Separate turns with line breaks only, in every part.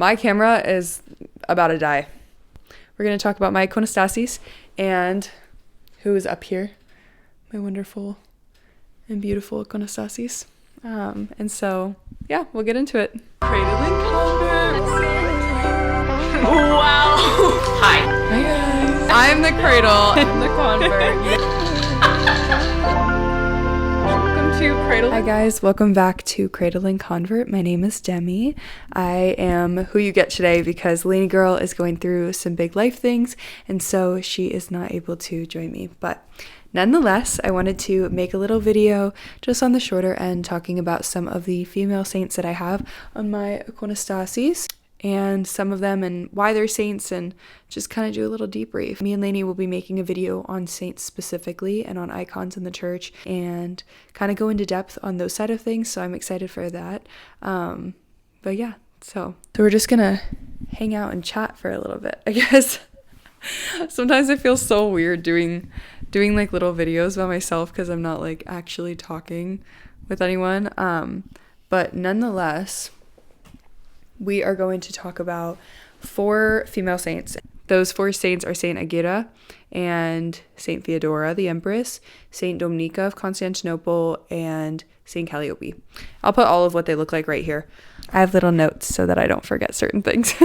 my camera is about to die. We're going to talk about my Iconostasis and who is up here, my wonderful and beautiful Iconostasis. And so, yeah, we'll get into it. Cradling convert.
Wow. Hi.
Hi guys. I'm the cradle. I'm the convert. Welcome to Cradle. Hi guys, welcome back to Cradle and Convert. My name is Demi. I am who you get today because Laney girl is going through some big life things, and so she is not able to join me. But nonetheless, I wanted to make a little video just on the shorter end talking about some of the female saints that I have on my Iconostasis and some of them and why they're saints, and just kind of do a little debrief. Me and Laney will be making a video on saints specifically and on icons in the church and kind of go into depth on those side of things, so I'm excited for that. But yeah, so we're just gonna hang out and chat for a little bit, I guess. Sometimes I feel so weird doing like little videos by myself because I'm not like actually talking with anyone. But nonetheless, we are going to talk about 4 female saints. Those 4 saints are Saint Agira and Saint Theodora, the Empress, Saint Dominica of Constantinople, and Saint Calliope. I'll put all of what they look like right here. I have little notes so that I don't forget certain things.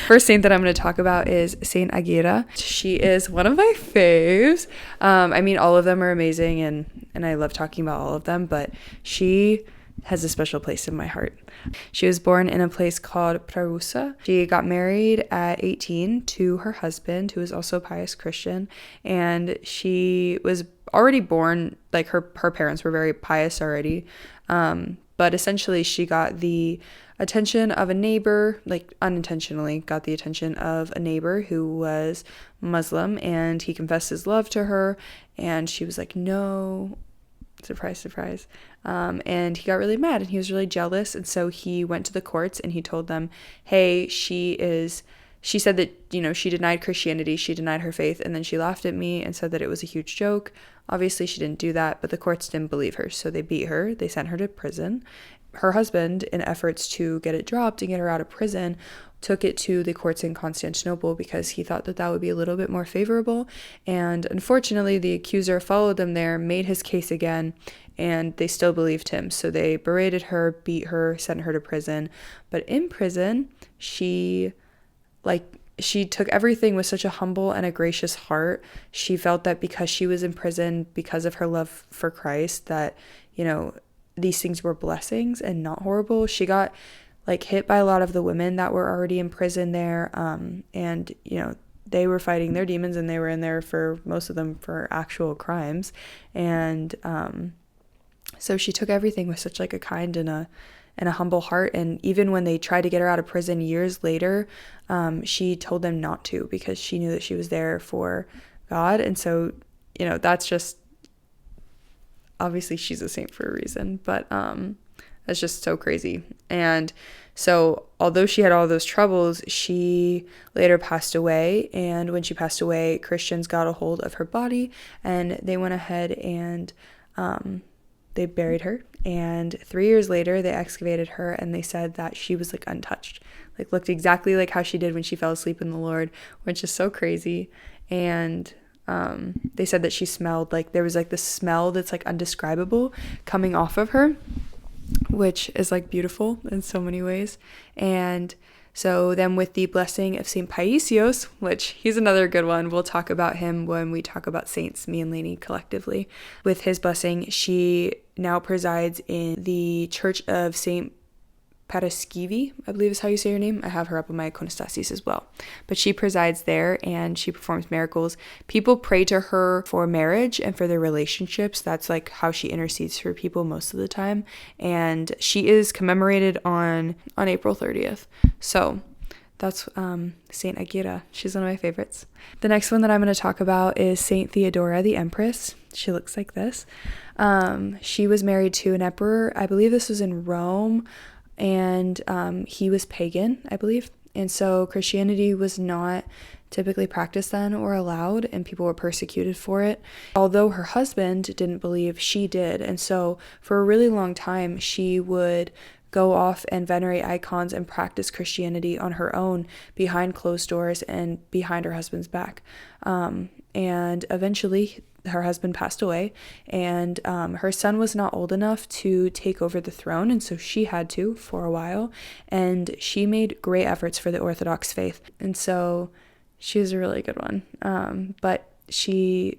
First saint that I'm going to talk about is Saint Agira. She is one of my faves. I mean, all of them are amazing, and I love talking about all of them, but she has a special place in my heart. She was born in a place called Prarusa. She got married at 18 to her husband, who is also a pious Christian, and she was already born, like her parents were very pious already, but essentially she got the attention of a neighbor, like unintentionally got the attention of a neighbor who was Muslim, and he confessed his love to her, and she was like, no. Surprise, surprise. And he got really mad and he was really jealous. And so he went to the courts and he told them, hey, she said that, she denied Christianity, she denied her faith. And then she laughed at me and said that it was a huge joke. Obviously she didn't do that, but the courts didn't believe her. So they beat her. They sent her to prison. Her husband, in efforts to get it dropped and get her out of prison, took it to the courts in Constantinople because he thought that would be a little bit more favorable. And unfortunately, the accuser followed them there, made his case again, and they still believed him. So they berated her, beat her, sent her to prison. But in prison, she took everything with such a humble and a gracious heart. She felt that because she was in prison, because of her love for Christ, that, these things were blessings and not horrible. She got hit by a lot of the women that were already in prison there, and they were fighting their demons, and they were in there for most of them for actual crimes, and so she took everything with such a kind and a humble heart. And even when they tried to get her out of prison years later, she told them not to, because she knew that she was there for God. And so that's just, obviously she's a saint for a reason, but that's just so crazy. And so although she had all those troubles, she later passed away. And when she passed away, Christians got a hold of her body and they went ahead and they buried her. And 3 years later, they excavated her and they said that she was untouched, looked exactly like how she did when she fell asleep in the Lord, which is so crazy. And they said that she smelled there was this smell that's undescribable coming off of her, which is beautiful in so many ways. And so then with the blessing of Saint Paisios, which he's another good one, we'll talk about him when we talk about saints, me and Laney collectively. With his blessing, she now presides in the Church of Saint Paraskevi, I believe is how you say her name. I have her up on my Iconostasis as well. But she presides there and she performs miracles. People pray to her for marriage and for their relationships. That's how she intercedes for people most of the time. And she is commemorated on April 30th. So that's Saint Agira. She's one of my favorites. The next one that I'm going to talk about is Saint Theodora, the Empress. She looks like this. She was married to an emperor. I believe this was in Rome. And he was pagan, I believe. And so Christianity was not typically practiced then or allowed, and people were persecuted for it. Although her husband didn't believe, she did. And so for a really long time, she would go off and venerate icons and practice Christianity on her own behind closed doors and behind her husband's back. And eventually her husband passed away, and her son was not old enough to take over the throne, and so she had to for a while, and she made great efforts for the Orthodox faith, and so she was a really good one. But she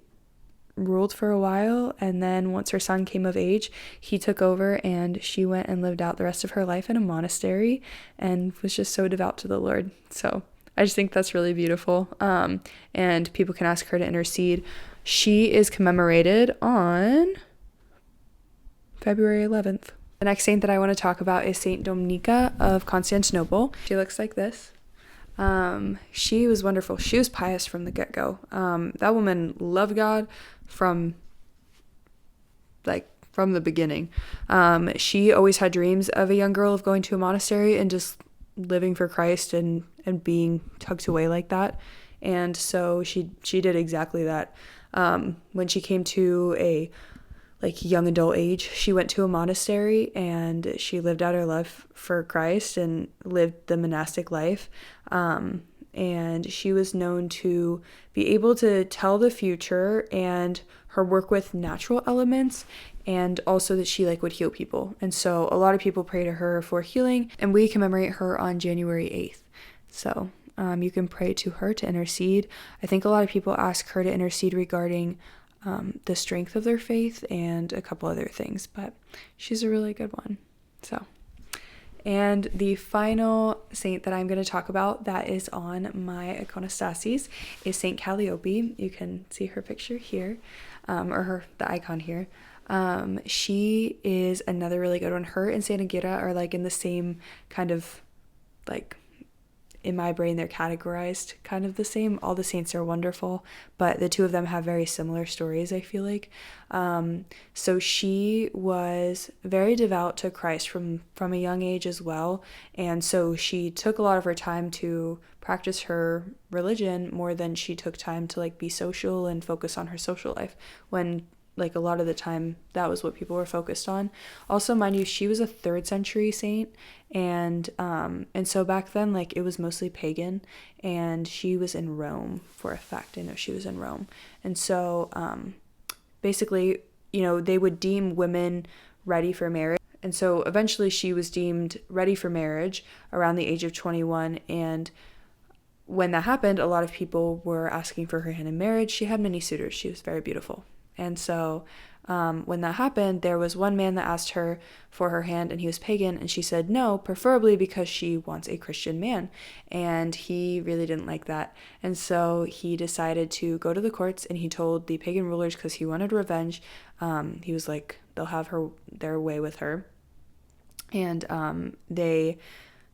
ruled for a while, and then once her son came of age, he took over, and she went and lived out the rest of her life in a monastery and was just so devout to the Lord. So I just think that's really beautiful, and people can ask her to intercede. She is commemorated on February 11th. The next saint that I want to talk about is Saint Dominica of Constantinople. She looks like this. She was wonderful. She was pious from the get-go. That woman loved God from the beginning. She always had dreams of a young girl of going to a monastery and just living for Christ and being tucked away like that. And so she did exactly that. When she came to a young adult age, she went to a monastery and she lived out her love for Christ and lived the monastic life. And she was known to be able to tell the future, and her work with natural elements, and also that she would heal people. And so a lot of people pray to her for healing, and we commemorate her on January 8th. So you can pray to her to intercede. I think a lot of people ask her to intercede regarding the strength of their faith and a couple other things, but she's a really good one. So, and the final saint that I'm going to talk about that is on my Iconostasis is Saint Calliope. You can see her picture here, the icon here. She is another really good one. Her and Saint Agueda are in the same kind of in my brain, they're categorized kind of the same. All the saints are wonderful, but the two of them have very similar stories, I feel like. So she was very devout to Christ from a young age as well. And so she took a lot of her time to practice her religion more than she took time to be social and focus on her social life, when a lot of the time that was what people were focused on. Also, mind you, she was a 3rd century saint, and so back then it was mostly pagan, and she was in Rome for a fact. I know she was in Rome. And so basically, they would deem women ready for marriage, and so eventually she was deemed ready for marriage around the age of 21. And when that happened, a lot of people were asking for her hand in marriage. She had many suitors. She was very beautiful. And so when that happened, there was one man that asked her for her hand, and he was pagan, and she said no, preferably because she wants a Christian man. And he really didn't like that. And so he decided to go to the courts, and he told the pagan rulers, because he wanted revenge, he was like, they'll have their way with her. And they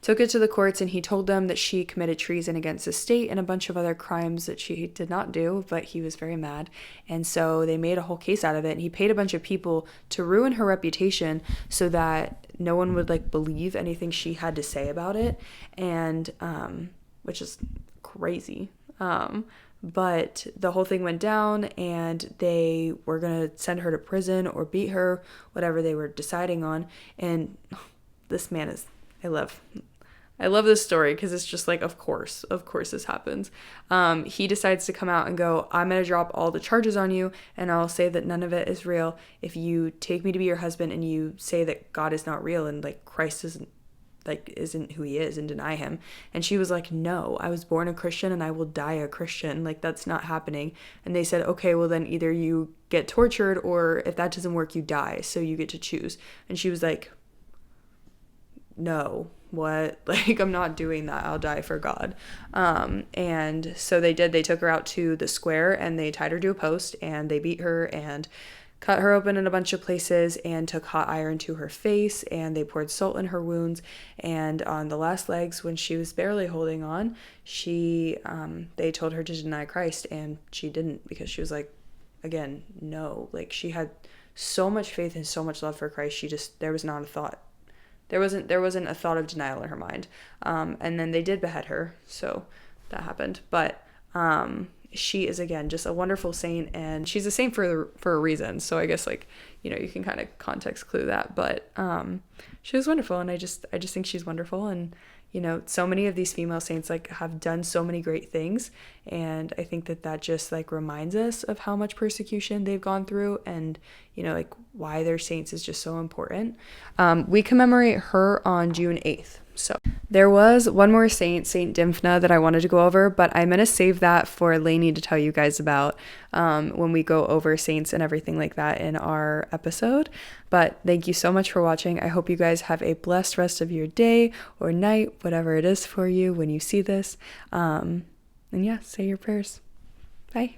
took it to the courts, and he told them that she committed treason against the state and a bunch of other crimes that she did not do, but he was very mad. And so they made a whole case out of it, and he paid a bunch of people to ruin her reputation so that no one would believe anything she had to say about it, and which is crazy. But the whole thing went down, and they were going to send her to prison or beat her, whatever they were deciding on. And this man is, I love this story because it's just of course this happens. He decides to come out and go, I'm going to drop all the charges on you, and I'll say that none of it is real if you take me to be your husband and you say that God is not real and Christ isn't who he is, and deny him. And she was like, no, I was born a Christian and I will die a Christian. That's not happening. And they said, okay, well then either you get tortured, or if that doesn't work, you die. So you get to choose. And she was like, no, what? I'm not doing that. I'll die for God. And so they did. They took her out to the square, and they tied her to a post, and they beat her and cut her open in a bunch of places and took hot iron to her face, and they poured salt in her wounds. And on the last legs, when she was barely holding on, they told her to deny Christ, and she didn't, because she was again, no. She had so much faith and so much love for Christ. There was not a thought. There wasn't a thought of denial in her mind. And then they did behead her, so that happened. But she is, again, just a wonderful saint, and she's a saint for a reason. So I guess, like, you know, you can kind of context clue that, but she was wonderful, and I just think she's wonderful. And, you know, so many of these female saints, like, have done so many great things, and I think that just, like, reminds us of how much persecution they've gone through, and, you know, like, why their saints is just so important. We commemorate her on June 8th. So there was one more saint, Saint Dymphna, that I wanted to go over, but I'm going to save that for Laney to tell you guys about when we go over saints and everything like that in our episode. But thank you so much for watching. I hope you guys have a blessed rest of your day or night, whatever it is for you when you see this. And yeah, say your prayers. Bye.